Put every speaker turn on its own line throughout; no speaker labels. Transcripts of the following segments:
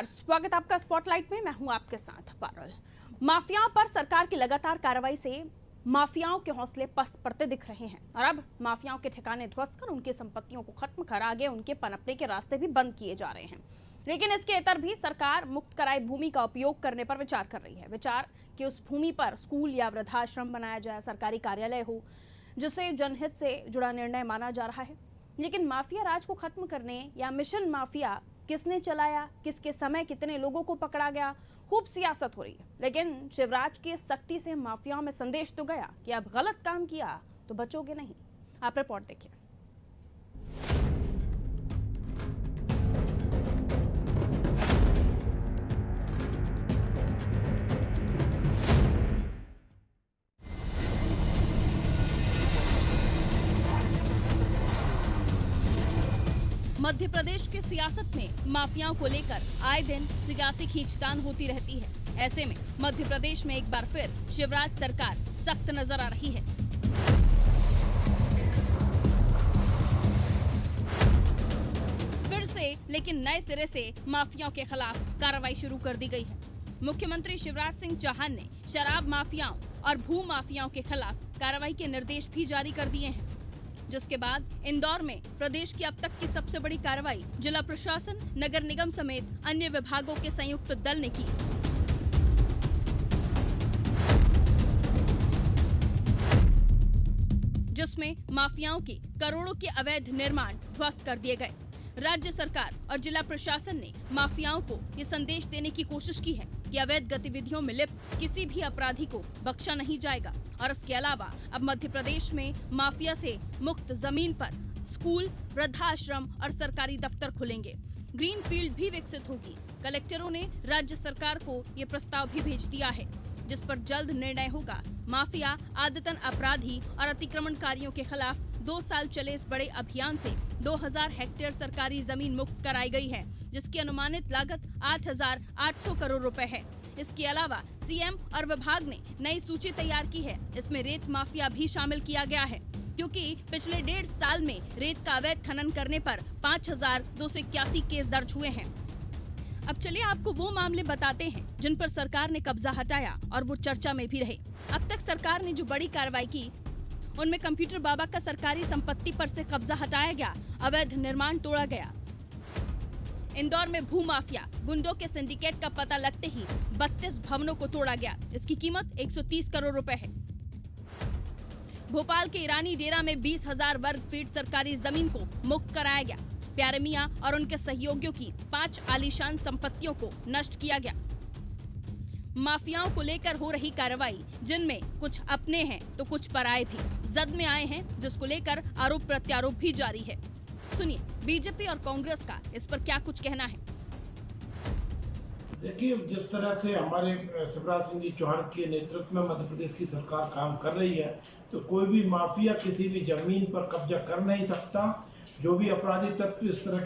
नमस्कार, स्वागत आपका स्पॉटलाइट में। मैं हूं आपके साथ पारुल। माफियाओं पर सरकार की लगातार कार्रवाई से माफियाओं के हौसले पस्त पड़ते दिख रहे हैं और अब माफियाओं के ठिकाने ध्वस्त कर उनकी संपत्तियों को खत्म कर आगे उनके पनपने के रास्ते भी बंद किए जा रहे हैं। लेकिन इसके इतर भी सरकार मुक्त कराई भूमि का उपयोग करने पर विचार कर रही है। विचार कि उस भूमि पर स्कूल या वृद्धाश्रम बनाया जाए, सरकारी कार्यालय हो, जिसे जनहित से जुड़ा निर्णय माना जा रहा है। लेकिन माफिया राज को खत्म करने या मिशन माफिया किसने चलाया, किसके समय कितने लोगों को पकड़ा गया, खूब सियासत हो रही है। लेकिन शिवराज की सख्ती से माफियाओं में संदेश तो गया कि अब गलत काम किया तो बचोगे नहीं। आप रिपोर्ट देखिए। मध्य प्रदेश के सियासत में माफियाओं को लेकर आए दिन सियासी खींचतान होती रहती है। ऐसे में मध्य प्रदेश में एक बार फिर शिवराज सरकार सख्त नजर आ रही है। फिर से लेकिन नए सिरे से माफियाओं के खिलाफ कार्रवाई शुरू कर दी गई है। मुख्यमंत्री शिवराज सिंह चौहान ने शराब माफियाओं और भू माफियाओं के खिलाफ कार्रवाई के निर्देश भी जारी कर दिए हैं, जिसके बाद इंदौर में प्रदेश की अब तक की सबसे बड़ी कार्रवाई जिला प्रशासन, नगर निगम समेत अन्य विभागों के संयुक्त दल ने की। जिसमें माफियाओं की करोड़ों के अवैध निर्माण ध्वस्त कर दिए गए। राज्य सरकार और जिला प्रशासन ने माफियाओं को ये संदेश देने की कोशिश की है कि अवैध गतिविधियों में लिप्त किसी भी अपराधी को बख्शा नहीं जाएगा। और इसके अलावा अब मध्य प्रदेश में माफिया से मुक्त जमीन पर स्कूल, वृद्धाश्रम और सरकारी दफ्तर खुलेंगे। ग्रीन फील्ड भी विकसित होगी। कलेक्टरों ने राज्य सरकार को ये प्रस्ताव भी भेज दिया है, जिस पर जल्द निर्णय होगा। माफिया, आदतन अपराधी और अतिक्रमणकारियों के खिलाफ 2 साल चले इस बड़े अभियान से 2000 हेक्टेयर सरकारी जमीन मुक्त कराई गई है, जिसकी अनुमानित लागत 8800 करोड़ रुपए है। इसके अलावा सीएम और विभाग ने नई सूची तैयार की है। इसमें रेत माफिया भी शामिल किया गया है, क्योंकि पिछले 1.5 साल में रेत का अवैध खनन करने पर 5281 केस दर्ज हुए हैं। अब चलिए आपको वो मामले बताते हैं जिन पर सरकार ने कब्जा हटाया और वो चर्चा में भी रहे। अब तक सरकार ने जो बड़ी कार्रवाई की, उनमें कंप्यूटर बाबा का सरकारी संपत्ति पर से कब्जा हटाया गया, अवैध निर्माण तोड़ा गया। इंदौर में भू माफिया गुंडों के सिंडिकेट का पता लगते ही 32 भवनों को तोड़ा गया। इसकी कीमत 130 करोड़ रुपए है। भोपाल के ईरानी डेरा में 20,000 वर्ग फीट सरकारी जमीन को मुक्त कराया गया। प्यारे मियां और उनके सहयोगियों की 5 आलीशान संपत्तियों को नष्ट किया गया। माफियाओं को लेकर हो रही कार्रवाई, जिनमें कुछ अपने हैं तो कुछ पराये भी जद में आए हैं, जिसको लेकर आरोप प्रत्यारोप भी जारी है। सुनिए बीजेपी और कांग्रेस का इस पर क्या कुछ कहना है।
देखिए, जिस तरह से हमारे शिवराज सिंह जी चौहान के नेतृत्व में मध्य प्रदेश की सरकार काम कर रही है, तो कोई भी माफिया किसी भी जमीन पर कब्जा कर नहीं सकता। जो भी अपराधी तत्व इस तरह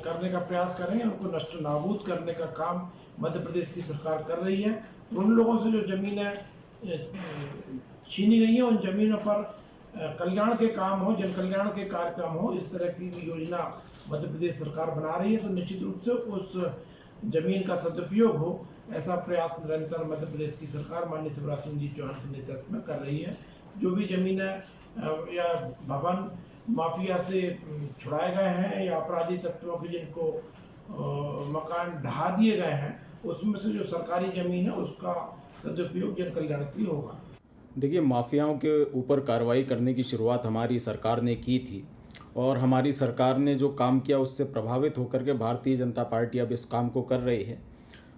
करने का प्रयास करेंगे, उनको नष्ट नाबूद करने का काम मध्य प्रदेश की सरकार कर रही है। उन लोगों से जो जमीनें छीनी गई हैं, उन जमीनों पर कल्याण के काम हो, जन कल्याण के कार्यक्रम हो, इस तरह की योजना मध्य प्रदेश सरकार बना रही है। तो निश्चित रूप से उस जमीन का सदुपयोग हो, ऐसा प्रयास निरंतर मध्य प्रदेश की सरकार माननीय शिवराज सिंह जी चौहान के नेतृत्व में कर रही है। जो भी जमीनें या भवन माफिया से छुड़ाए गए हैं या अपराधी तत्वों के जिनको मकान ढहा दिए गए हैं, उसमें से जो सरकारी जमीन है उसका सदुपयोग जन कल्याण के लिए होगा।
देखिए, माफियाओं के ऊपर कार्रवाई करने की शुरुआत हमारी सरकार ने की थी और हमारी सरकार ने जो काम किया उससे प्रभावित होकर के भारतीय जनता पार्टी अब इस काम को कर रही है।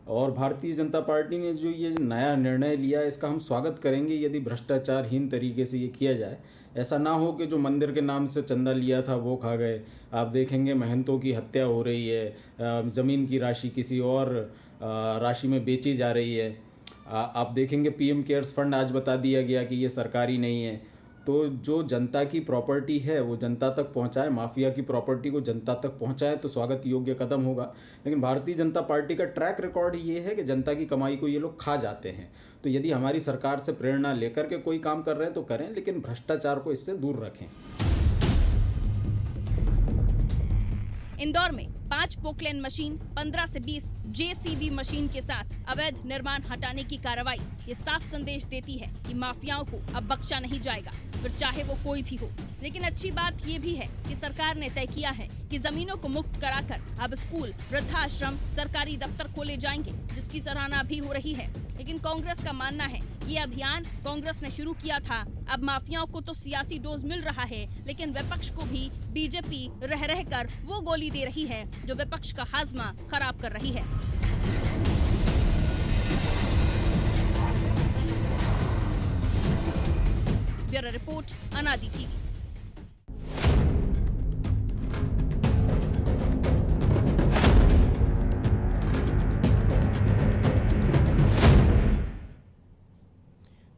और भारतीय जनता पार्टी ने जो ये नया निर्णय लिया, इसका हम स्वागत करेंगे यदि भ्रष्टाचारहीन तरीके से ये किया जाए। ऐसा ना हो कि जो मंदिर के नाम से चंदा लिया था वो खा गए। आप देखेंगे महंतों की हत्या हो रही है, ज़मीन की राशि किसी और राशि में बेची जा रही है। आप देखेंगे पीएम केयर्स फंड आज बता दिया गया कि ये सरकारी नहीं है। तो जो जनता की प्रॉपर्टी है वो जनता तक पहुंचाए, माफिया की प्रॉपर्टी को जनता तक पहुंचाए तो स्वागत योग्य कदम होगा। लेकिन भारतीय जनता पार्टी का ट्रैक रिकॉर्ड ये है कि जनता की कमाई को ये लोग खा जाते हैं। तो यदि हमारी सरकार से प्रेरणा लेकर के कोई काम कर रहे हैं तो करें, लेकिन भ्रष्टाचार को इससे दूर रखें।
इंदौर में 5 पोकलैंड मशीन, 15 से 20 जेसीबी मशीन के साथ अवैध निर्माण हटाने की कार्रवाई ये साफ संदेश देती है कि माफियाओं को अब बख्शा नहीं जाएगा, फिर चाहे वो कोई भी हो। लेकिन अच्छी बात ये भी है कि सरकार ने तय किया है कि जमीनों को मुक्त कराकर अब स्कूल, वृद्धाश्रम, सरकारी दफ्तर खोले जाएंगे, जिसकी सराहना भी हो रही है। लेकिन कांग्रेस का मानना है ये अभियान कांग्रेस ने शुरू किया था, अब माफियाओं को तो सियासी डोज मिल रहा है, लेकिन विपक्ष को भी बीजेपी रह रहकर वो गोली दे रही है जो विपक्ष का हाजमा खराब कर रही है। ब्यूरो रिपोर्ट, अनादि टीवी।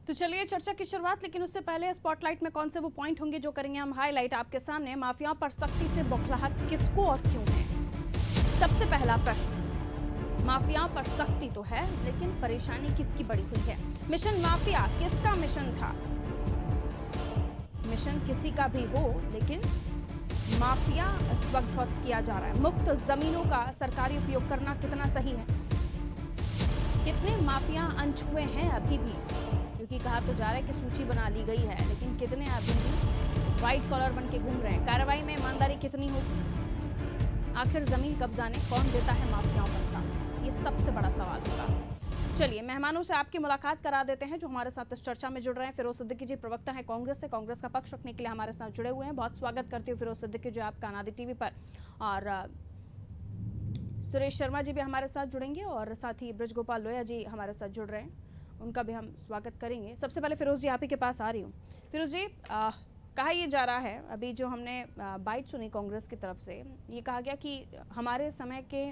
तो चलिए चर्चा की शुरुआत, लेकिन उससे पहले स्पॉटलाइट में कौन से वो पॉइंट होंगे जो करेंगे हम हाईलाइट आपके सामने। माफियाओं पर सख्ती से बौखलाहट किसको और क्यों है? सबसे पहला प्रश्न, माफियाओं पर सख्ती तो है, लेकिन परेशानी किसकी बड़ी हुई है? मिशन माफिया किसका मिशन था? मिशन किसी का भी हो, लेकिन माफिया इस वक्त ध्वस्त किया जा रहा है। मुक्त जमीनों का सरकारी उपयोग करना कितना सही है? कितने माफिया अनछुए हैं अभी भी? क्योंकि कहा तो जा रहा है कि सूची बना ली गई है, लेकिन कितने अभी भी व्हाइट कॉलर बन के घूम रहे हैं? कार्रवाई में ईमानदारी कितनी होगी? आखिर जमीन कब्जाने कौन देता है माफियाओं का साथ? ये सबसे बड़ा सवाल होगा। चलिए मेहमानों से आपकी मुलाकात करा देते हैं जो हमारे साथ इस चर्चा में जुड़ रहे हैं। फिरोज सिद्दीकी जी प्रवक्ता हैं कांग्रेस से, कांग्रेस का पक्ष रखने के लिए हमारे साथ जुड़े हुए हैं। बहुत स्वागत करती हूँ फिरोज सिद्दीकी जी आपका अनादि टीवी पर। और सुरेश शर्मा जी भी हमारे साथ जुड़ेंगे और साथ ही ब्रजगोपाल लोया जी हमारे साथ जुड़ रहे हैं, उनका भी हम स्वागत करेंगे। सबसे पहले फिरोज जी आप ही के पास आ रही हूँ। फिरोज जी, कहा यह जा रहा है, अभी जो हमने बाइट सुनी कांग्रेस की तरफ से, ये कहा गया कि हमारे समय के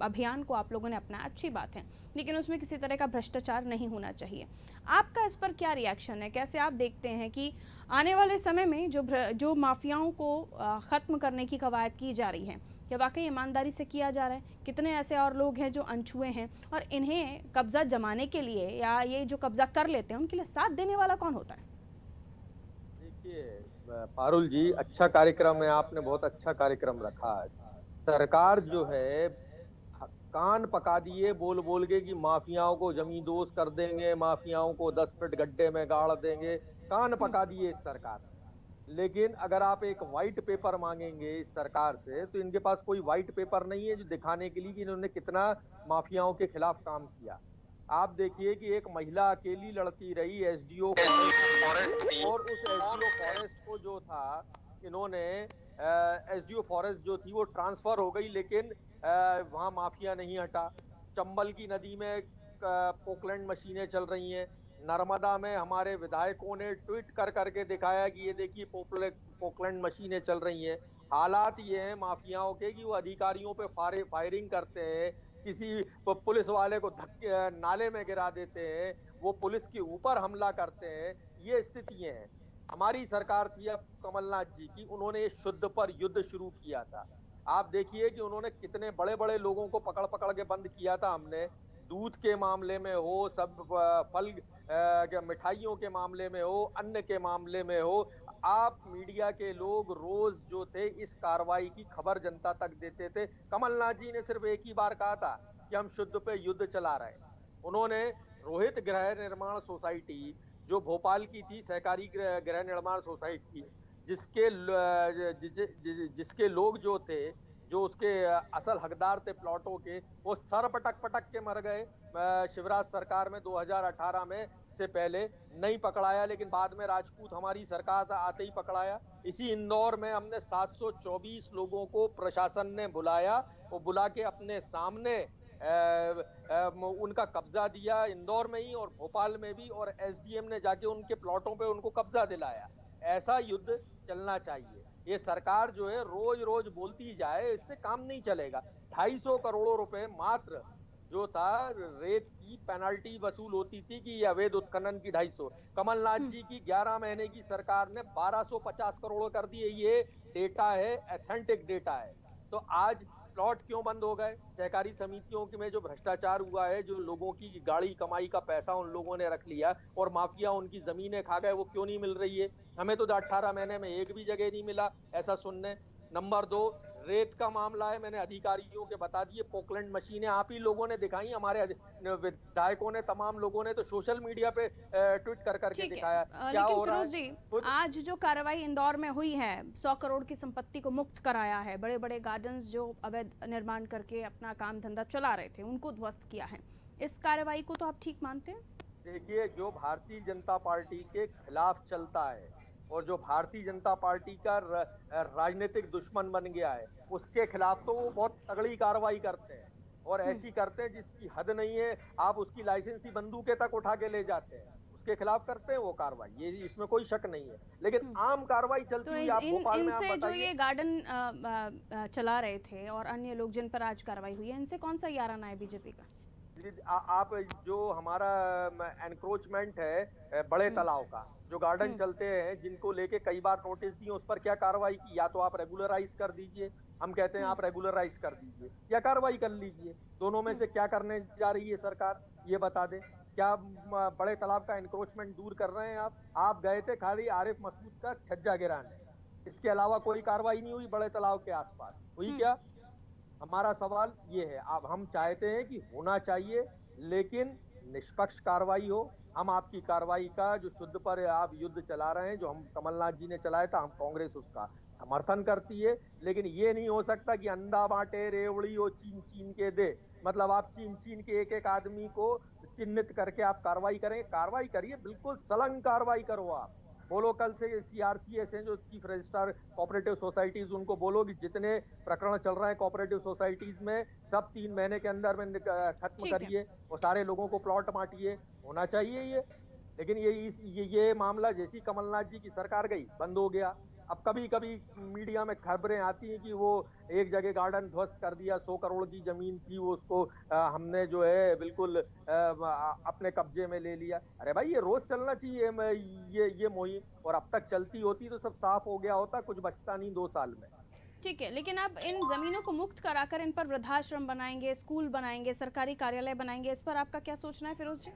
अभियान को आप लोगों ने अपनाया, अच्छी बात है, लेकिन उसमें किसी तरह का भ्रष्टाचार नहीं होना चाहिए। आपका इस पर क्या रिएक्शन है? कैसे आप देखते हैं कि आने वाले समय में जो माफियाओं को ख़त्म करने की कवायद की जा रही है, क्या वाकई ईमानदारी से किया जा रहा है? कितने ऐसे और लोग हैं जो अनछुए हैं और इन्हें कब्जा जमाने के लिए या ये जो कब्जा कर लेते हैं उनके लिए साथ देने वाला कौन होता है?
पारुल जी, अच्छा कार्यक्रम है, आपने बहुत अच्छा कार्यक्रम रखा है। सरकार जो है कान पका दिए बोल बोल के कि माफियाओं को जमींदोज कर देंगे, माफियाओं को 10 फीट गड्ढे में गाड़ देंगे, कान पका दिए इस सरकार। लेकिन अगर आप एक व्हाइट पेपर मांगेंगे इस सरकार से, तो इनके पास कोई व्हाइट पेपर नहीं है जो दिखाने के लिए कि इन्होंने कितना माफियाओं के खिलाफ काम किया। आप देखिए कि एक महिला अकेली लड़ती रही एसडीओ फॉरेस्ट, और उस एसडीओ फॉरेस्ट को जो था इन्होंने एसडीओ फॉरेस्ट जो थी वो ट्रांसफर हो गई, लेकिन वहां माफिया नहीं हटा। चंबल की नदी में पोकलैंड मशीनें चल रही हैं। नर्मदा में हमारे विधायकों ने ट्वीट कर करके दिखाया कि ये देखिए पोकलैंड मशीनें चल रही हैं। हालात ये हैं माफियाओं के कि वो अधिकारियों पे फायरिंग करते हैं, किसी पुलिस वाले को धक्के नाले में गिरा देते हैं, वो पुलिस के ऊपर हमला करते हैं। ये स्थितियां हैं। हमारी सरकार थी अब कमलनाथ जी की, उन्होंने शुद्ध पर युद्ध शुरू किया था। आप देखिए कि उन्होंने कितने बड़े बड़े लोगों को पकड़ पकड़ के बंद किया था। हमने दूध के मामले में हो, सब फल मिठाइयों के मामले में हो, अन्न के मामले में हो, आप मीडिया के लोग रोज जो थे इस कार्रवाई की खबर जनता तक देते थे। कमलनाथ जी ने सिर्फ एक ही बार कहा था कि हम शुद्ध पे युद्ध चला रहे हैं। उन्होंने रोहित गृह निर्माण सोसाइटी जो भोपाल की थी, सहकारी गृह निर्माण सोसाइटी, जिसके लोग जो थे, जो उसके असल हकदार थे प्लॉटों के, वो सर पटक पटक के मर गए। शिवराज सरकार में 2018 में से पहले नहीं पकड़ाया, लेकिन बाद में राजपूत हमारी सरकार आते ही पकड़ाया। इसी इंदौर में हमने 724 लोगों को प्रशासन ने बुलाया, वो बुला के अपने सामने उनका कब्जा दिया, इंदौर में ही और भोपाल में भी, और एसडीएम ने जाके उनके प्लॉटों पे उनको कब्जा दिलाया। ऐसा युद्ध चलना चाहिए। ये सरकार जो है रोज रोज बोलती जाए, इससे काम नहीं चलेगा। 250 करोड़ रुपए मात्र जो था रेत की पेनल्टी वसूल होती थी कि अवैध उत्खनन की 250। कमलनाथ जी की 11 महीने की सरकार ने 1250 करोड़ कर दिए। ये डेटा है, ऑथेंटिक डेटा है। तो आज प्लॉट क्यों बंद हो गए? सहकारी समितियों में जो भ्रष्टाचार हुआ है, जो लोगों की गाड़ी कमाई का पैसा उन लोगों ने रख लिया और माफिया उनकी जमीनें खा गए, वो क्यों नहीं मिल रही है? हमें तो 18 महीने में एक भी जगह नहीं मिला ऐसा सुनने। नंबर 2, रेत का मामला है, मैंने अधिकारियों के बता दिए, पोकलैंड मशीनें आप ही लोगों ने दिखाई, हमारे विधायकों ने, तमाम लोगों ने तो सोशल मीडिया पे ट्वीट कर करके
ठीक है।
दिखाया क्या
लेकिन
हो रहा
फिरोज
है।
जी, आज जो कार्रवाई इंदौर में हुई है, 100 करोड़ की संपत्ति को मुक्त कराया है, बड़े बड़े गार्डन्स जो अवैध निर्माण करके अपना काम धंधा चला रहे थे उनको ध्वस्त किया है, इस कार्रवाई को तो आप ठीक मानते हैं?
देखिए, जो भारतीय जनता पार्टी के खिलाफ चलता है और जो भारतीय जनता पार्टी का राजनीतिक दुश्मन बन गया है, उसके खिलाफ तो वो बहुत तगड़ी कार्रवाई करते हैं और ऐसी करते हैं जिसकी हद नहीं है। आप उसकी लाइसेंसी बंदूकें तक उठा के ले जाते हैं, उसके खिलाफ करते हैं वो कार्रवाई, ये इसमें कोई शक नहीं है। लेकिन आम कार्रवाई चलती
तो
हुई आप भोपाल में आप
इनसे जो ये
बताइए।
गार्डन चला रहे थे और अन्य लोग जिन पर आज कार्रवाई हुई है, इनसे कौन सा याराना है बीजेपी का?
आप जो हमारा एनक्रोचमेंट है बड़े तालाब का, जो गार्डन चलते हैं जिनको लेके कई बार नोटिस दिए, उस पर क्या कार्रवाई की? या तो आप रेगुलराइज कर दीजिए, हम कहते हैं आप रेगुलराइज कर दीजिए, या कार्रवाई कर लीजिए। दोनों में से क्या करने जा रही है सरकार, ये बता दें। क्या बड़े तालाब का एनक्रोचमेंट दूर कर रहे हैं आप गए थे खाली आरिफ मसूद का छज्जा गिराने, इसके अलावा कोई कार्रवाई नहीं हुई बड़े तालाब के आसपास, हुई क्या? हमारा सवाल ये है। अब हम चाहते हैं कि होना चाहिए, लेकिन निष्पक्ष कार्रवाई हो। हम आपकी कार्रवाई का जो शुद्ध पर आप युद्ध चला रहे हैं, जो हम कमलनाथ जी ने चलाया था, हम कांग्रेस उसका समर्थन करती है, लेकिन ये नहीं हो सकता कि अंडा बांटे रेवड़ी और चीन चीन के दे। मतलब आप चीन चीन के एक एक आदमी को चिन्हित करके आप कार्रवाई करें, कार्रवाई करिए, बिल्कुल सलंग कार्रवाई करो। आप बोलो कल से सीआरसीएस हैं जो चीफ रजिस्ट्रार कोऑपरेटिव सोसाइटीज, उनको बोलो कि जितने प्रकरण चल रहे हैं कोऑपरेटिव सोसाइटीज में, सब 3 महीने के अंदर में खत्म करिए और सारे लोगों को प्लॉट बांटिए। होना चाहिए ये। लेकिन ये मामला जैसी कमलनाथ जी की सरकार गई, बंद हो गया। अब कभी कभी मीडिया में खबरें आती हैं कि वो एक जगह गार्डन ध्वस्त कर दिया, 100 करोड़ की जमीन थी वो, उसको हमने जो है बिल्कुल अपने कब्जे में ले लिया। अरे भाई, ये रोज चलना चाहिए ये मुहिम, और अब तक चलती होती तो सब साफ हो गया होता, कुछ बचता नहीं 2 साल में।
ठीक है, लेकिन आप इन जमीनों को मुक्त कराकर इन पर वृद्धाश्रम बनाएंगे, स्कूल बनाएंगे, सरकारी कार्यालय बनाएंगे, इस पर आपका क्या सोचना है फिरोज जी?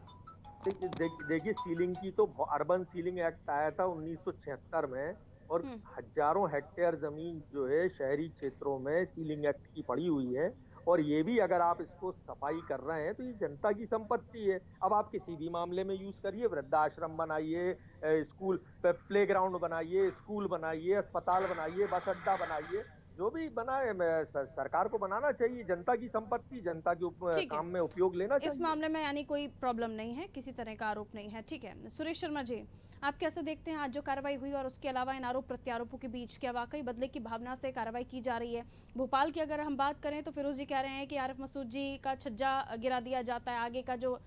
देखिए, सीलिंग की तो अर्बन सीलिंग एक्ट आया था 1976 में, और हजारों हेक्टेयर जमीन जो है शहरी क्षेत्रों में सीलिंग एक्ट की पड़ी हुई है। और ये भी अगर आप इसको सफाई कर रहे हैं तो ये जनता की संपत्ति है। अब आप किसी भी मामले में यूज करिए, वृद्धाश्रम बनाइए, स्कूल प्लेग्राउंड बनाइए, स्कूल बनाइए, अस्पताल बनाइए, बस अड्डा बनाइए, जो भी बनाए, सरकार को बनाना चाहिए। जनता की संपत्ति, जनता के काम में उपयोग लेना चाहिए।
इस मामले में यानी कोई प्रॉब्लम नहीं है, किसी तरह का आरोप नहीं है। ठीक है, सुरेश शर्मा जी, आप कैसे देखते हैं आज जो कार्रवाई हुई और उसके अलावा इन आरोप प्रत्यारोपों के बीच क्या वाकई बदले की भावना से कार्रवाई की जा रही है? भोपाल की अगर हम बात करें तो फिरोज जी कह रहे हैं कि आरिफ मसूद जी का छज्जा गिरा दिया जाता है, आगे का जो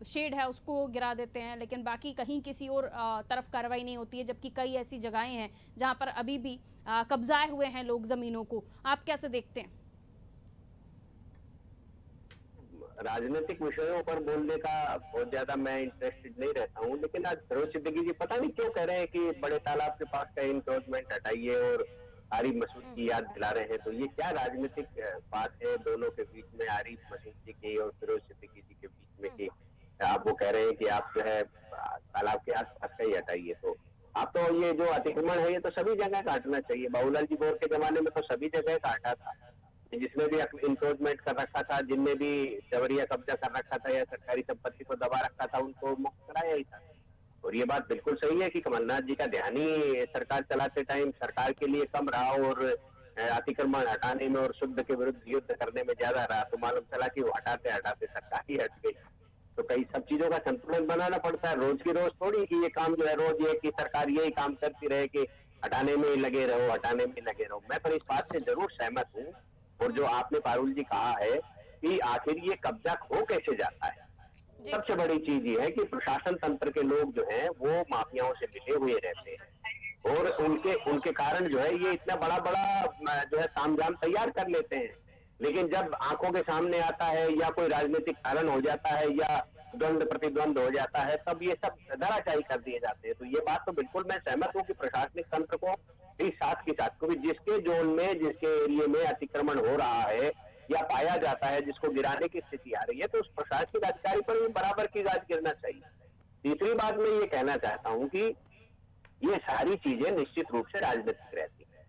शेड है उसको गिरा देते हैं, लेकिन बाकी कहीं किसी और तरफ कार्रवाई नहीं होती है, जबकि कई ऐसी जगहें हैं जहां पर अभी भी कब्जाए हुए हैं लोग जमीनों को। आप कैसे देखते हैं?
राजनीतिक विषयों पर बोलने का बहुत ज्यादा मैं इंटरेस्टेड नहीं रहता हूँ, लेकिन आज फिरोज सिद्दीकी जी पता नहीं क्यों कह रहे हैं कि बड़े तालाब के पास का इंक्रोचमेंट हटाइए और आरिफ मसूद की याद दिला रहे हैं। तो ये क्या राजनीतिक बात है दोनों के बीच में, आरिफ मसूद जी की और फिरोज सिद्दीकी जी के बीच में, कि आप वो कह रहे हैं कि आप जो है तालाब के आसपास का ही हटाइए? तो आप तो ये जो अतिक्रमण है ये तो सभी जगह काटना चाहिए। बाबूलाल जी गौर के जमाने में तो सभी जगह काटा था, जिसमें भी इंक्रोचमेंट कर रखा था, जिनने भी जबरिया कब्जा कर रखा था या सरकारी संपत्ति को दबा रखा था, उनको मुक्त कराया ही था। और ये बात बिल्कुल सही है कि कमलनाथ जी का ध्यान ही सरकार चलाते टाइम सरकार के लिए कम रहा और अतिक्रमण हटाने में और शुद्ध के विरुद्ध युद्ध करने में ज्यादा रहा। तो मालूम चला कि वो हटाते हटाते सरकार ही हट गई। तो कई सब चीजों का संतुलन बनाना पड़ता है। रोज की रोज थोड़ी कि ये काम जो है रोज ये कि सरकार यही काम करती रहे कि हटाने में ही लगे रहो, हटाने में लगे रहो। मैं पर इस बात से जरूर सहमत हूँ। और जो आपने पारुल जी कहा है कि आखिर ये कब्जा खो कैसे जाता है, सबसे बड़ी चीज ये है कि प्रशासन तंत्र के लोग जो हैं वो माफियाओं से मिले हुए रहते हैं और उनके कारण जो है ये इतना बड़ा जो है तामझाम तैयार कर लेते हैं। लेकिन जब आंखों के सामने आता है या कोई राजनीतिक कारण हो जाता है या द्वंद प्रतिद्वंद हो जाता है, तब ये सब धराशायी कर दिए जाते हैं। तो ये बात तो बिल्कुल मैं सहमत हूँ कि प्रशासनिक तंत्र को इस साथ के साथ को भी जिसके जोन में, जिसके एरिया में अतिक्रमण हो रहा है या पाया जाता है, जिसको गिराने की स्थिति आ रही है, तो उस प्रशासनिक अधिकारी पर भी बराबर की गाज गिरना चाहिए। तीसरी बात मैं ये कहना चाहता हूँ कि ये सारी चीजें निश्चित रूप से राजनीतिक रहती है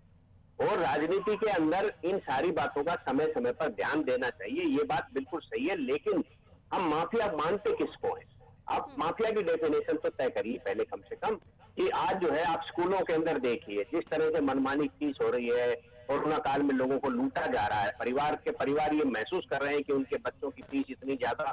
और राजनीति के अंदर इन सारी बातों का समय समय पर ध्यान देना चाहिए, ये बात बिल्कुल सही है। लेकिन हम माफिया मानते किसको है? आप माफिया की डेफिनेशन तो तय करिए पहले कम से कम, कि आज जो है आप स्कूलों के अंदर देखिए जिस तरह से मनमानी फीस हो रही है, कोरोना काल में लोगों को लूटा जा रहा है, परिवार ये महसूस कर रहे हैं कि उनके बच्चों की फीस इतनी ज्यादा,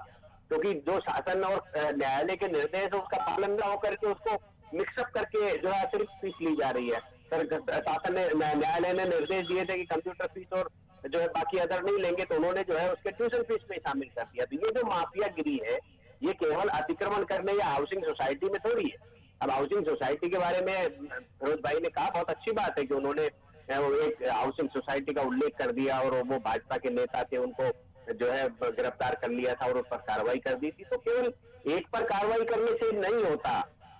क्योंकि जो शासन और न्यायालय के निर्देश है उसका पालन न होकर के उसको मिक्सअप करके जो है अतिरिक्त फीस ली जा रही है। शासन ने, न्यायालय ने निर्देश दिए थे कि कंप्यूटर फीस और जो है बाकी अदर नहीं लेंगे, तो उन्होंने जो है उसके ट्यूशन फीस में शामिल कर दिया। तो ये जो माफियागिरी है ये केवल अतिक्रमण करने या हाउसिंग सोसाइटी में थोड़ी है। अब हाउसिंग सोसाइटी के बारे में फिरोज भाई ने कहा, बहुत अच्छी बात है कि उन्होंने एक हाउसिंग सोसाइटी का उल्लेख कर दिया और वो भाजपा के नेता थे, उनको जो है गिरफ्तार कर लिया था और उस पर कार्रवाई कर दी थी। तो केवल एक पर कार्रवाई करने से नहीं होता,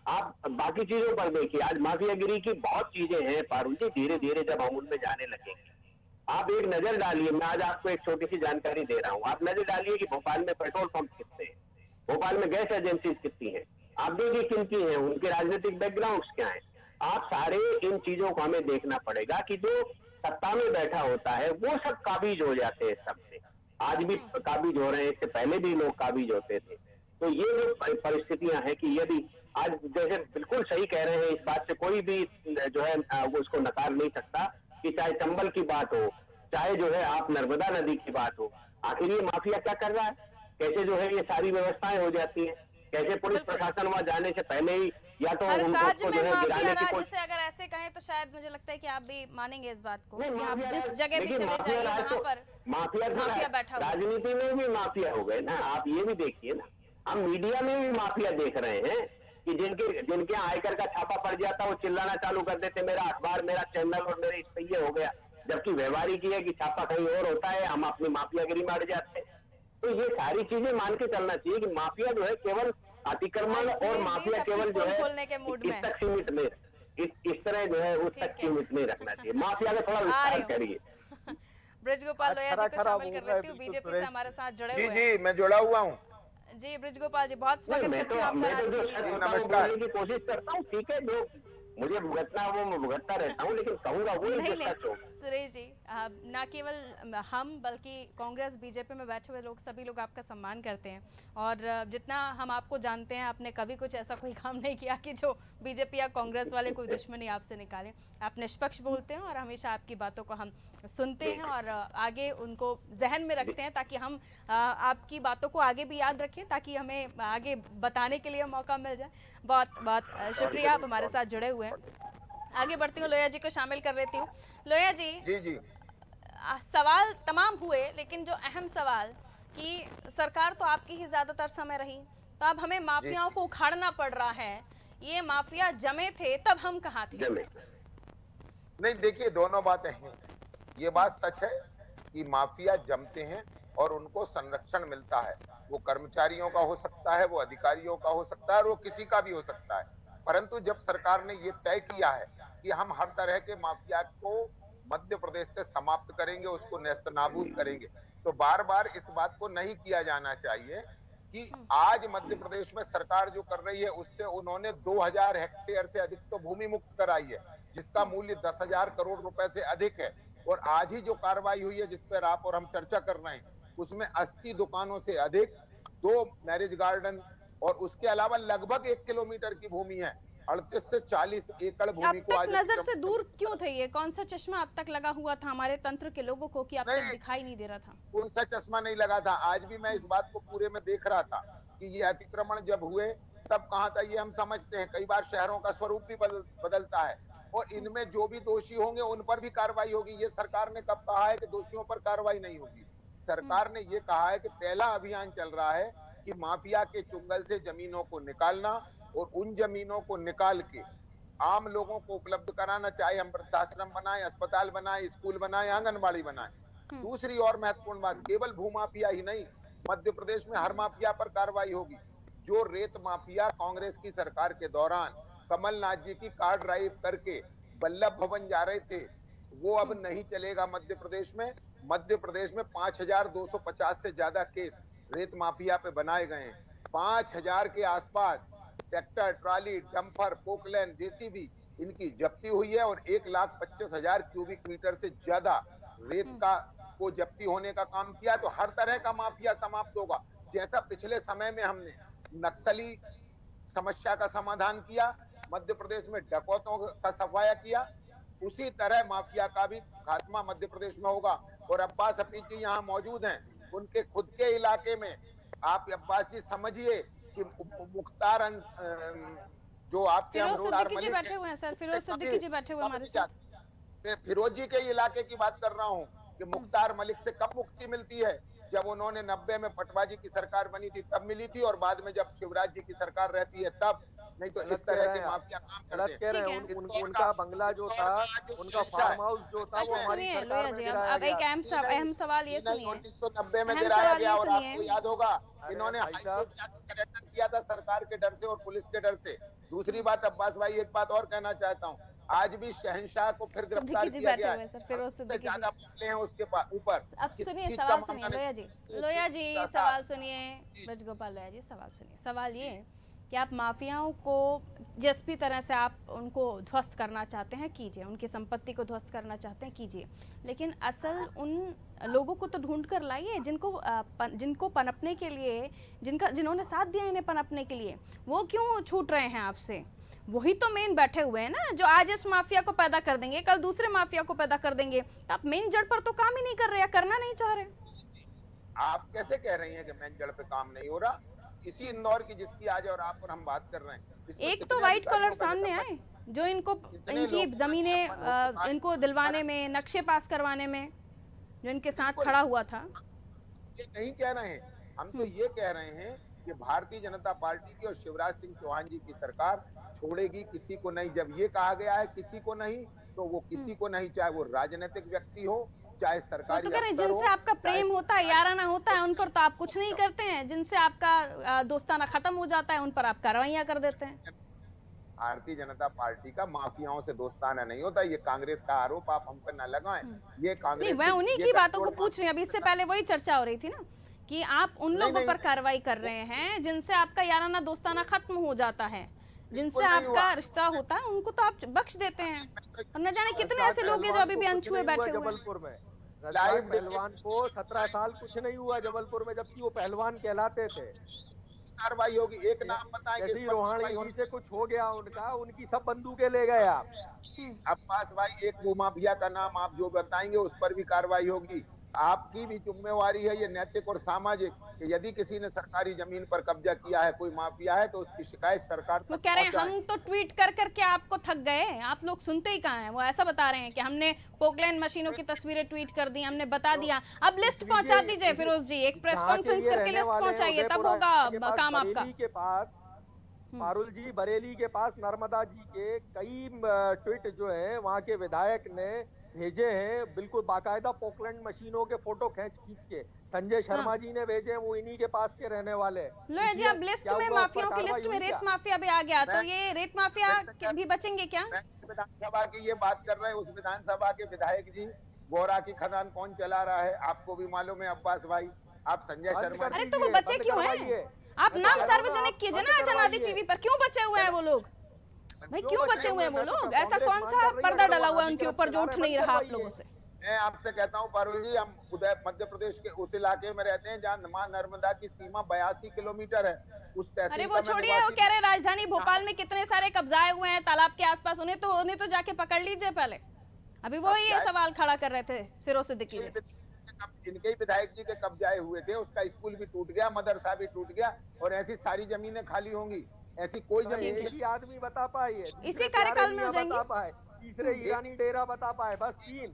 आप बाकी चीजों पर देखिए। आज माफियागिरी की बहुत चीजें हैं पारुल जी, धीरे धीरे जब हम उनमें जाने लगेंगे। आप एक नजर डालिए, मैं आज आपको एक छोटी सी जानकारी दे रहा हूँ, आप नजर डालिए कि भोपाल में पेट्रोल पंप कितने हैं, भोपाल में गैस एजेंसीज कितनी हैं, आप देखिए किन की हैं, उनके राजनीतिक बैकग्राउंड क्या है। आप सारे इन चीजों को हमें देखना पड़ेगा कि जो सत्ता में बैठा होता है वो सब काबिज हो जाते हैं सबसे, आज भी काबिज हो रहे हैं, इससे पहले भी लोग काबिज होते थे। तो ये जो परिस्थितियां हैं कि यदि आज जैसे बिल्कुल सही कह रहे हैं, इस बात से कोई भी जो है वो उसको नकार नहीं सकता कि चाहे चंबल की बात हो, चाहे जो है आप नर्मदा नदी की बात हो, आखिर ये माफिया क्या कर रहा है, कैसे जो है ये सारी व्यवस्थाएं हो जाती हैं, कैसे पुलिस प्रशासन वहां जाने से पहले ही या तो
हर काज
उनको
में
जो है
माफिया
गिराने
रहा,
की
जैसे अगर ऐसे कहें तो शायद मुझे लगता है कि आप भी मानेंगे इस बात को
नहीं,
कि आप
माफिया
जिस
राज-
जगह भी
देखिए,
चले
माफिया
जाइए
राज
वहां
तो-
पर
माफिया
माफिया बैठा हुआ है।
राजनीति में भी माफिया हो गए ना, आप ये भी देखिए ना, हम मीडिया में भी माफिया देख रहे हैं कि जिनके आयकर का छापा पड़ जाता वो चिल्लाना चालू कर देते, मेरा अखबार, मेरा चैनल और मेरे इस पे ये हो गया, जबकि व्यवहारिक ये है कि छापा कहीं और होता है, हम अपनी माफियागिरी में अड़ जाते हैं। तो ये सारी चीजें मान के चलना चाहिए कि माफिया जो है केवल अतिक्रमण और माफिया केवल जो है
खोलने के मूड
इस
में
तक सीमित नहीं, इस तरह जो है उस तक सीमित नहीं रखना चाहिए, माफिया का थोड़ा विस्तार करिए।
ब्रिज गोपाल लोहिया जी को शामिल कर लेती हूँ, बीजेपी से हमारे साथ जुड़े हुए हैं।
जी मैं जुड़ा हुआ हूँ
जी ब्रिज गोपाल जी, बहुत स्वागत
मैं
करती
तो
हूँ आपका
मैं तो जो
राजनीति
सच
में।
होता है वो
नमस्कार।
बोलने की कोशिश करता हूँ, ठीक है, जो मुझे भुगतना वो मैं भुगतता रहता हूँ, लेकिन कहूंगा वो
नहीं
जो सच हो।
सुरेश जी, ना केवल हम बल्कि कांग्रेस बीजेपी में बैठे हुए लोग सभी लोग आपका सम्मान करते हैं, और जितना हम आपको जानते हैं आपने कभी कुछ ऐसा कोई काम नहीं किया कि जो बीजेपी या कांग्रेस वाले कोई दुश्मनी आपसे निकालें। आप निष्पक्ष बोलते हैं और हमेशा आपकी बातों को हम सुनते हैं और आगे उनको जहन में रखते हैं, ताकि हम आपकी बातों को आगे भी याद रखें, ताकि हमें आगे बताने के लिए मौका मिल जाए। बहुत बहुत शुक्रिया, आप हमारे साथ जुड़े हुए हैं। आगे बढ़ती हूँ, लोहिया जी को शामिल कर लेती हूँ। लोहिया जी,
जी
सवाल तमाम हुए, लेकिन जो अहम सवाल कि सरकार तो आपकी ही ज्यादातर समय रही, तो अब हमें माफियाओं को उखाड़ना पड़ रहा है। ये माफिया जमे थे तब हम कहाँ थे?
नहीं, देखिए दोनों बातें हैं। ये बात सच है कि माफिया जमते हैं और उनको संरक्षण मिलता है, वो कर्मचारियों का हो सकता है, वो अधिकारियों का हो सकता है और वो किसी का भी हो सकता है। परंतु जब सरकार ने ये तय किया है कि हम हर तरह के माफिया को मध्य प्रदेश से समाप्त करेंगे, उसको नेस्तनाबूद करेंगे, तो बार बार इस बात को नहीं किया जाना चाहिए कि आज मध्य प्रदेश में सरकार जो कर रही है उससे उन्होंने 2000 हेक्टेयर से अधिक तो भूमि मुक्त कराई है, जिसका मूल्य 10,000 करोड़ रुपए से अधिक है। और आज ही जो कार्रवाई हुई है जिस पर आप और हम चर्चा कर रहे हैं, उसमें 80 दुकानों से अधिक, 2 मैरिज गार्डन और उसके अलावा लगभग 1 किलोमीटर की भूमि है, 38 से 40 एकड़
अब
भूमि को
तक
आज
नजर से दूर क्यों थे? ये कौन सा चश्मा अब तक लगा हुआ था हमारे तंत्र के लोगों को कि अब तक दिखाई नहीं दे रहा था?
कोई सा चश्मा नहीं लगा था। आज भी मैं इस बात को पूरे में देख रहा था कि ये अतिक्रमण जब हुए तब कहाँ था, ये हम समझते हैं। कई बार शहरों का स्वरूप भी बदलता है और इनमें जो भी दोषी होंगे उन पर भी कार्रवाई होगी। ये सरकार ने कब कहा है कि दोषियों पर कार्रवाई नहीं होगी? सरकार ने ये कहा है कि पहला अभियान चल रहा है कि माफिया के चुंगल से जमीनों को निकालना और उन जमीनों को निकाल के आम लोगों को उपलब्ध कराना, चाहे हम वृद्धाश्रम बनाए, अस्पताल बनाए, स्कूल बनाए, आंगनबाड़ी बनाए। दूसरी और महत्वपूर्ण बात, केवल भूमाफिया ही नहीं, मध्य प्रदेश में हर माफिया पर कार्रवाई होगी। जो रेत माफिया कांग्रेस की सरकार के दौरान कमलनाथ जी की कार ड्राइव करके वल्लभ भवन जा रहे थे, वो अब नहीं चलेगा मध्य प्रदेश में। मध्य प्रदेश में 5250 से ज्यादा केस रेत माफिया पे बनाए गए हैं। 5000 के आसपास tractor, trolley, dumper, Poclain, JCB इनकी जब्ती हुई है और 1,25,000 क्यूबिक मीटर से ज्यादा रेत का को जब्ती होने का काम किया। तो हर तरह का माफिया समाप्त होगा। जैसा पिछले समय में हमने नक्सली समस्या का समाधान किया, मध्य प्रदेश में डकैतों का सफाया किया, उसी तरह माफिया का भी खात्मा मध्य प्रदेश में होगा। और अब्बास हफीज जी यहाँ मौजूद हैं, उनके खुद के इलाके में आप अब्बास जी समझिए कि मुख्तार जो आपके हम
फिरोज सिद्दीकी जी बैठे हुए हैं सर, फिरोज सिद्दीकी जी बैठे हुए हमारे साथ।
मैं फिरोज जी के इलाके की बात कर रहा हूँ कि मुख्तार मलिक से कब मुक्ति मिलती है? जब उन्होंने 90 में पटवाजी की सरकार बनी थी तब मिली थी, और बाद में जब शिवराज जी की सरकार रहती है तब। नहीं तो इस तरह के माफिया काम करते हैं।
उनका बंगला जो था, उनका फार्म हाउस जो था, वो हमारी
सुनिए
सरकार
लोया
में
जी,
गिराया
अब एक
गया।
अहम सवाल ये सुनिए,
1990 में
अहम
गिराया
सवाल
गया।
ये
और
सुनिए।
आपको याद होगा
अरे
इन्होंने
भाई
हाईकोर्ट
साहब,
जाकर सरेंडर किया था सरकार के डर से और पुलिस के डर से। दूसरी बात अब्बास भाई, एक बात और कहना चाहता हूँ, आज भी शहंशाह को फिर गिरफ्तार
सिद्दीकी जी
किया
बैठे
गया
हुए हैं सर, फिरोज
सबसे
सिद्दीकी
ज्यादा
जी।
मामले हैं उसके ऊपर।
अब
किस
सुनिए,
चीज का
सवाल
मामला
सुनिए
नहीं?
लोया जी, लोया जी सवाल सुनिए, ब्रजगोपाल लोया जी सवाल सुनिए। सवाल ये है कि आप माफियाओं को जिस भी तरह से आप उनको ध्वस्त करना चाहते हैं कीजिए, उनकी संपत्ति को ध्वस्त करना चाहते हैं कीजिए, लेकिन असल उन लोगों को तो ढूंढ कर लाइए जिनको पनपने के लिए, जिन्होंने साथ दिया इन्हें पनपने के लिए। वो क्यों छूट रहे हैं आपसे? वही तो मेन बैठे हुए हैं ना, जो आज इस माफिया को पैदा कर देंगे, कल दूसरे माफिया को पैदा कर देंगे। तो आप मेन जड़ पर तो काम ही नहीं कर रहे या करना नहीं चाह रहे।
आप कैसे कह रही हैं कि मेन जड़ पे काम नहीं हो रहा? इसी इंदौर की जिसकी आज और आप और हम बात कर रहे हैं, इसमें
एक तो
कितने
व्हाइट कॉलर
अधिकारियों का
सामने
निलंबन?
आए जो इनको
कितने
इनकी
लोगों का
जमीनें
निलंबन हो चुका है?
इनको दिलवाने में, नक्शे पास करवाने में जो इनके साथ
बिल्कुल।
खड़ा हुआ था।
ये नहीं कह रहे हैं, हम तो ये कह रहे हैं कि भारतीय जनता पार्टी की और शिवराज सिंह चौहान जी की सरकार छोड़ेगी किसी को नहीं। जब ये कहा गया है किसी को नहीं, तो वो किसी को नहीं, चाहे वो राजनीतिक व्यक्ति हो, चाहे
वो
सरकारी
तो कह रहे हैं
अफसर हो,
जिनसे आपका
चाहे
प्रेम होता है, याराना होता है, उन पर तो आप कुछ नहीं करते हैं। जिनसे आपका दोस्ताना खत्म हो जाता है उन पर आप कार्रवाइयां कर देते हैं।
भारतीय जनता पार्टी का माफियाओं से दोस्ताना नहीं होता। ये कांग्रेस का आरोप आप हम पर न लगाएं। ये
नहीं,
कांग्रेस
मैं उन्हीं
ये
की बातों को
गठजोड़
पूछ रही हूँ। अभी इससे पहले वही चर्चा हो रही थी ना कि आप उन
नहीं,
लोगों
नहीं,
पर कार्रवाई कर रहे हैं जिनसे आपका याराना दोस्ताना खत्म हो जाता है, जिनसे
नहीं हुआ।
आपका रिश्ता होता है, उनको तो आप बख्श देते हैं। और न जाने कितने ऐसे लोग हैं जो अभी भी अनछुए बैठे हुए हैं।
जबलपुर में रजवाक पहलवान को 17 साल कुछ नहीं हुआ जबलपुर में, जबकि वो पहलवान कहलाते थे।
कार्रवाई होगी? एक नाम बताएं
जैसे
किस
ही
पर
रोहाणी
कार्रवाई
जी
होगी?
से कुछ हो गया उनका, उनकी सब बंदूकें ले गए आप।
अब्बास भाई, एक वो माफिया का नाम आप जो बताएंगे उस पर भी कार्रवाई होगी। आपकी भी जिम्मेवारी है ये नैतिक और सामाजिक कि यदि किसी ने सरकारी जमीन पर कब्जा किया है, कोई माफिया है, तो उसकी शिकायत सरकार
वो
तक
कह रहे हैं
पहुंचाएं।
हम तो ट्वीट कर करके आपको थक गए, आप लोग सुनते ही कहाँ हैं। वो ऐसा बता रहे हैं कि हमने पोकलैंड मशीनों की तस्वीरें ट्वीट कर दी, हमने बता दिया। अब लिस्ट पहुंचा दीजिए फिरोज जी, एक प्रेस कॉन्फ्रेंस करके लिस्ट पहुंचाइए, तब होगा काम आपका।
के पास पारुल जी, बरेली के पास नर्मदा जी के कई ट्वीट जो है वहाँ के विधायक ने भेजे हैं, बिल्कुल बाकायदा पोकलैंड मशीनों के फोटो खींच के। संजय शर्मा जी ने भेजे हैं, वो इन्हीं के पास के रहने वाले।
लो जी, अब लिस्ट में माफियाओं की लिस्ट में रेत माफिया भी आ गया, तो ये रेत माफिया भी बचेंगे क्या?
विधानसभा की ये बात कर रहे हैं, उस विधानसभा के विधायक जी, गोरा की खदान कौन चला रहा है आपको भी मालूम है अब्बास भाई। आप संजय शर्मा,
अरे तो वो बचे क्यों हैं? आप नाम सार्वजनिक कीजिए ना जनादि टीवी पर। क्यों बचे हुए हैं वो लोग भाई? क्यों बचे हुए हैं वो लोग? ऐसा कौन सा पर्दा डला हुआ है उनके ऊपर जो उठ नहीं रहा आप लोगों से?
मैं आपसे कहता हूँ पारुल जी, हम उदय मध्य प्रदेश के उस इलाके में रहते हैं जहाँ मां नर्मदा की सीमा 82 किलोमीटर है। उस तहसील
अरे वो छोड़िए, वो कह रहे हैं राजधानी भोपाल में कितने सारे कब्जाए हुए हैं तालाब के आसपास, उन्हें तो जाके पकड़ लीजिए पहले। अभी वो ही ये सवाल खड़ा कर रहे थे फिरोज सिद्दीकी जी।
इनके ही विधायक जी के कब्जाए हुए थे, उसका स्कूल भी टूट गया, मदरसा भी टूट गया, और ऐसी सारी जमीनें खाली होंगी। ऐसी कोई जमीन
एक आदमी बता पाए
इसी कार्यकाल में हो जाएंगे।
तीसरे ईरानी डेरा बता पाए, बस 3।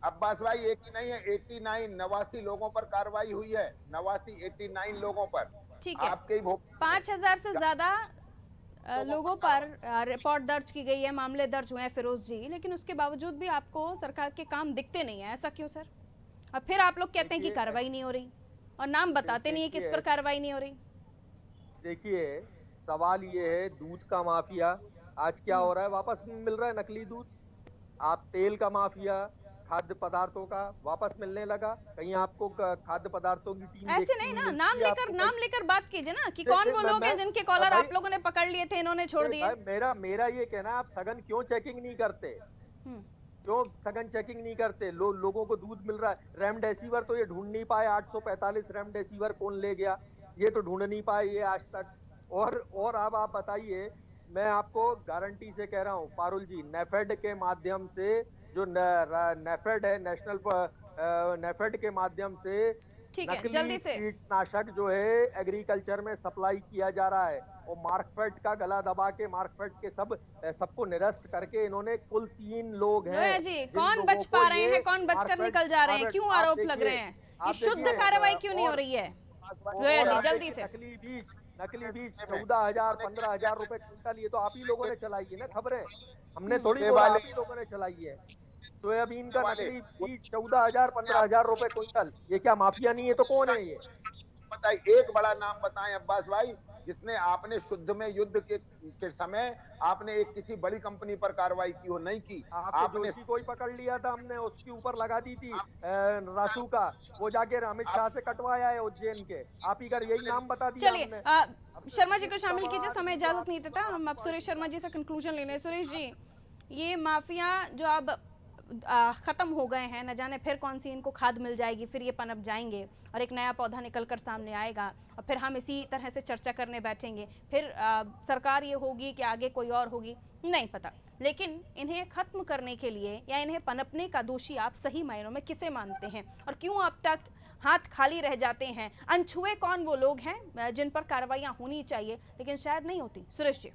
अब्बास भाई एक ही नहीं है, 89 लोगों पर कार्रवाई हुई है। 89 लोगों पर।
ठीक है,
आपके
5000 से ज्यादा लोगों पर रिपोर्ट दर्ज की गई है, मामले दर्ज हुए हैं फिरोज जी, लेकिन उसके बावजूद भी आपको सरकार के काम दिखते नहीं है। ऐसा क्यों सर? और फिर आप लोग कहते हैं कि कार्रवाई नहीं हो रही, और नाम बताते नहीं है किस पर कार्रवाई नहीं हो रही।
देखिए, सवाल ये है, दूध का माफिया आज क्या हो रहा है, वापस मिल रहा है नकली दूध। आप तेल का माफिया, खाद्य पदार्थों का वापस मिलने लगा? कहीं आपको खाद्य पदार्थों की टीम
ऐसे नहीं ना, नाम लेकर बात कीजिए ना कि कौन वो लोग हैं जिनके कॉलर आप लोगों ने पकड़ लिए थे, इन्होंने छोड़ दिए।
मेरा ये कहना, आप सघन क्यों चेकिंग नहीं करते? क्यों सघन चेकिंग नहीं करते? लोगों को दूध मिल रहा है। रेमडेसिविर तो ये ढूंढ नहीं पाए, 845 रेमडेसिविर कौन ले गया, ये तो ढूंढ नहीं पाए ये आज तक। और अब आप बताइए, मैं आपको गारंटी से कह रहा हूँ पारुल जी, नेफेड के माध्यम से, जो नेफेड है, नेशनल नेफेड के माध्यम से नकली कीटनाशक जो है एग्रीकल्चर में सप्लाई किया जा रहा है, और मार्कफेड का गला दबा के, मार्कफेड के सबको निरस्त करके इन्होंने कुल 3 लोग हैं
जी। कौन बच पा रहे हैं, कौन बचकर निकल जा रहे हैं, क्यों आरोप लग रहे हैं? ये शुद्ध कार्रवाई क्यों नहीं हो रही है? जी जल्दी से।
नकली बीज 14,000 15,000 रुपए क्विंटल, ये तो आप ही लोगों ने चलाई है ना खबरें, हमने थोड़ी बोला, आप ही लोगों ने चलाई है। सोयाबीन का नकली बीज 14,000 15,000 रुपए क्विंटल, ये क्या माफिया नहीं है तो कौन है ये?
बताइए, एक बड़ा नाम बताएं अब्बास भाई, जिसने आपने शुद्ध में युद्ध के समय आपने एक किसी बड़ी कंपनी पर कार्रवाई की हो? नहीं की।
आपने कोई पकड़ लिया था, हमने उसके ऊपर लगा दी थी रासू का, वो जाके अमित शाह से कटवाया है उज्जैन के, आप ही का यही नाम बता दिया।
चलिए शर्मा जी को शामिल कीजिए, समय इजाजत नहीं देता, हम अब सुरेश शर्मा जी से कंक्लूजन लेने। सुरेश जी, ये माफिया जो अब खत्म हो गए हैं, न जाने फिर कौन सी इनको खाद मिल जाएगी, फिर ये पनप जाएंगे और एक नया पौधा निकलकर सामने आएगा, और फिर हम इसी तरह से चर्चा करने बैठेंगे, फिर सरकार ये होगी कि आगे कोई और होगी, नहीं पता। लेकिन इन्हें खत्म करने के लिए या इन्हें पनपने का दोषी आप सही मायनों में किसे मानते हैं, और क्यों अब तक हाथ खाली रह जाते हैं? अनछुए कौन वो लोग हैं जिन पर कार्रवाइयाँ होनी चाहिए लेकिन शायद नहीं होती? सुरेश जी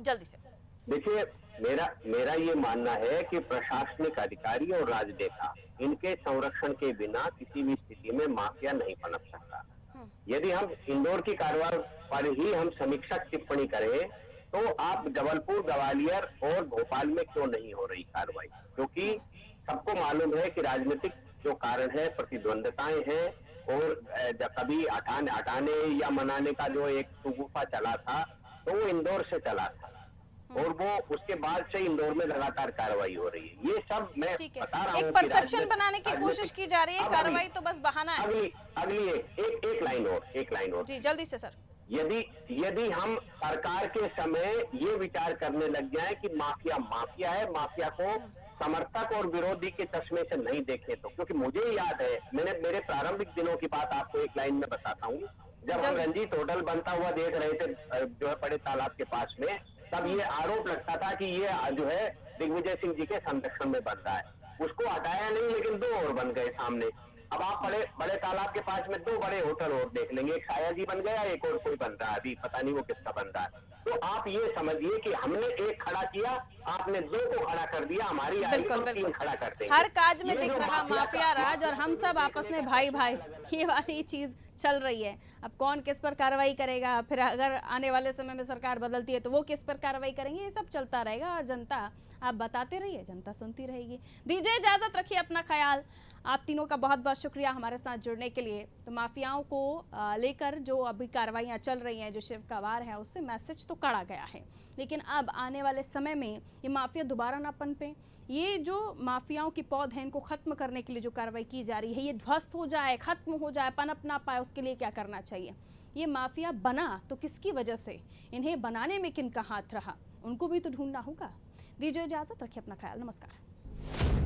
जल्दी से।
देखिए, मेरा ये मानना है कि प्रशासनिक अधिकारी और राजनेता, इनके संरक्षण के बिना किसी भी स्थिति में माफिया नहीं पनप सकता। यदि हम इंदौर की कार्रवाई पर ही हम समीक्षक टिप्पणी करें, तो आप जबलपुर, ग्वालियर और भोपाल में क्यों नहीं हो रही कार्रवाई? क्योंकि सबको मालूम है कि राजनीतिक जो कारण है, प्रतिद्वंदताएं हैं, और कभी हटाने या मनाने का जो एक सुगुफा चला था, तो वो इंदौर से चला था, और वो उसके बाद से इंदौर में लगातार कार्रवाई हो रही है। ये सब मैं बता रहा हूँ,
एक परसेप्शन बनाने की कोशिश की जा रही है, कार्रवाई तो बस बहाना है।
अगली एक लाइन और
जी जल्दी से सर।
यदि हम सरकार के समय ये विचार करने लग जाए कि माफिया है, माफिया को समर्थक और विरोधी के चश्मे से नहीं देखें तो, क्योंकि मुझे याद है, मेरे प्रारंभिक दिनों की बात आपको एक लाइन में बताता हूँ, जब हम रंजीत होटल बनता हुआ देख रहे थे जो है बड़े तालाब के पास में, तब ये आरोप लगता था कि ये जो है दिग्विजय सिंह जी के संरक्षण में बन रहा है। उसको हटाया नहीं, लेकिन 2 और बन गए सामने। अब आप बड़े तालाब के पास में 2 बड़े होटल और देख लेंगे, एक साया जी बन गया, एक और कोई बन रहा है, अभी पता नहीं वो किसका बन रहा है। तो आप ये समझिए कि हमने एक खड़ा किया, आपने 2 को खड़ा कर दिया, हमारी
बिल्कुल
3 खड़ा करते हैं।
हर काज में दिख रहा माफिया राज, और हम सब आपस में भाई भाई, ये वाली चीज चल रही है। अब कौन किस पर कार्रवाई करेगा, फिर अगर आने वाले समय में सरकार बदलती है तो वो किस पर कार्रवाई करेंगे, ये सब चलता रहेगा, और जनता, आप बताते रहिए, जनता सुनती रहेगी। दीजिए इजाजत, रखिए अपना ख्याल। आप तीनों का बहुत बहुत शुक्रिया हमारे साथ जुड़ने के लिए। तो माफियाओं को लेकर जो अभी कार्रवाइयाँ चल रही हैं, जो शिव का वार है, उससे मैसेज तो कड़ा गया है, लेकिन अब आने वाले समय में ये माफिया दोबारा ना पनपे, ये जो माफियाओं की पौध है, इनको खत्म करने के लिए जो कार्रवाई की जा रही है, ये ध्वस्त हो जाए, खत्म हो जाए, पनप ना पाए, उसके लिए क्या करना चाहिए? ये माफिया बना तो किसकी वजह से, इन्हें बनाने में किनका हाथ रहा, उनको भी तो ढूंढना होगा। दीजिए इजाजत, रखिए अपना ख्याल, नमस्कार।